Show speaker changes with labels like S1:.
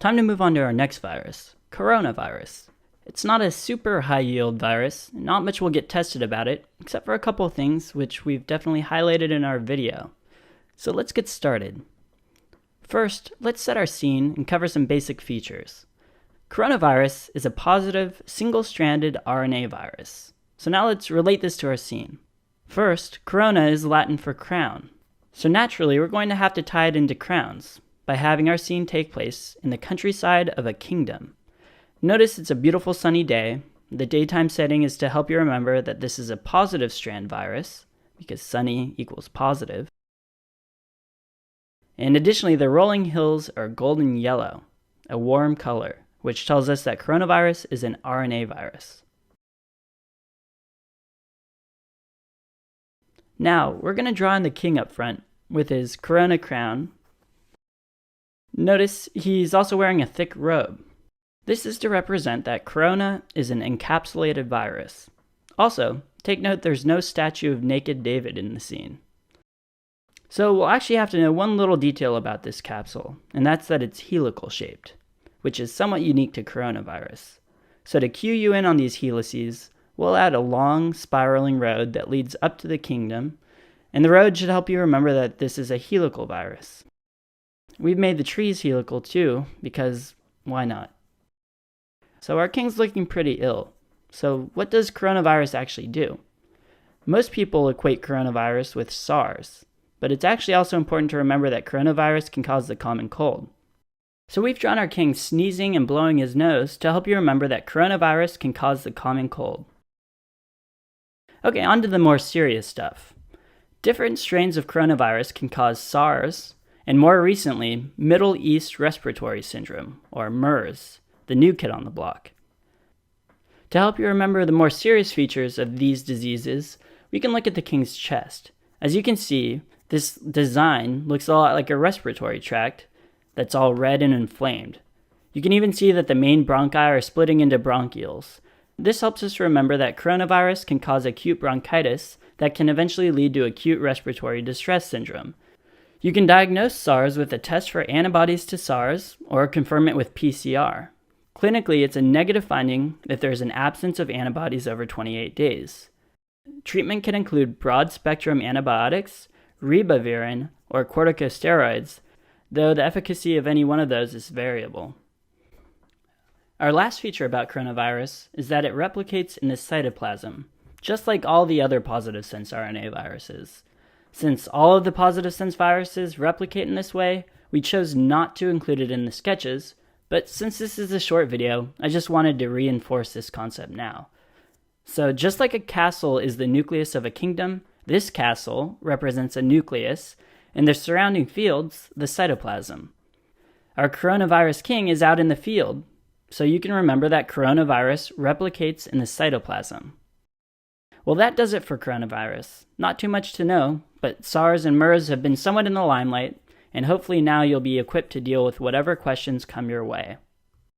S1: Time to move on to our next virus, coronavirus. It's not a super high-yield virus, and not much will get tested about it, except for a couple of things which we've definitely highlighted in our video. So let's get started. First, let's set our scene and cover some basic features. Coronavirus is a positive, single-stranded RNA virus. So now let's relate this to our scene. First, corona is Latin for crown. So naturally, we're going to have to tie it into crowns by having our scene take place in the countryside of a kingdom. Notice it's a beautiful sunny day. The daytime setting is to help you remember that this is a positive strand virus, because sunny equals positive. And additionally, the rolling hills are golden yellow, a warm color, which tells us that coronavirus is an RNA virus. Now, we're going to draw in the king up front with his corona crown. Notice he's also wearing a thick robe. This is to represent that corona is an encapsulated virus. Also, take note there's no statue of naked David in the scene. So we'll actually have to know one little detail about this capsule, and that's that it's helical shaped, which is somewhat unique to coronavirus. So to cue you in on these helices, we'll add a long spiraling road that leads up to the kingdom, and the road should help you remember that this is a helical virus. We've made the trees helical too, because why not? So our king's looking pretty ill. So what does coronavirus actually do? Most people equate coronavirus with SARS, but it's actually also important to remember that coronavirus can cause the common cold. So we've drawn our king sneezing and blowing his nose to help you remember that coronavirus can cause the common cold. Okay, on to the more serious stuff. Different strains of coronavirus can cause SARS, and more recently, Middle East Respiratory Syndrome, or MERS, the new kid on the block. To help you remember the more serious features of these diseases, we can look at the king's chest. As you can see, this design looks a lot like a respiratory tract that's all red and inflamed. You can even see that the main bronchi are splitting into bronchioles. This helps us remember that coronavirus can cause acute bronchitis that can eventually lead to acute respiratory distress syndrome. You can diagnose SARS with a test for antibodies to SARS or confirm it with PCR. Clinically, it's a negative finding if there's an absence of antibodies over 28 days. Treatment can include broad-spectrum antibiotics, ribavirin, or corticosteroids, though the efficacy of any one of those is variable. Our last feature about coronavirus is that it replicates in the cytoplasm, just like all the other positive sense RNA viruses. Since all of the positive sense viruses replicate in this way, we chose not to include it in the sketches, but since this is a short video, I just wanted to reinforce this concept now. So just like a castle is the nucleus of a kingdom, this castle represents a nucleus, and the surrounding fields, the cytoplasm. Our coronavirus king is out in the field, so you can remember that coronavirus replicates in the cytoplasm. Well, that does it for coronavirus. Not too much to know, but SARS and MERS have been somewhat in the limelight, and hopefully now you'll be equipped to deal with whatever questions come your way.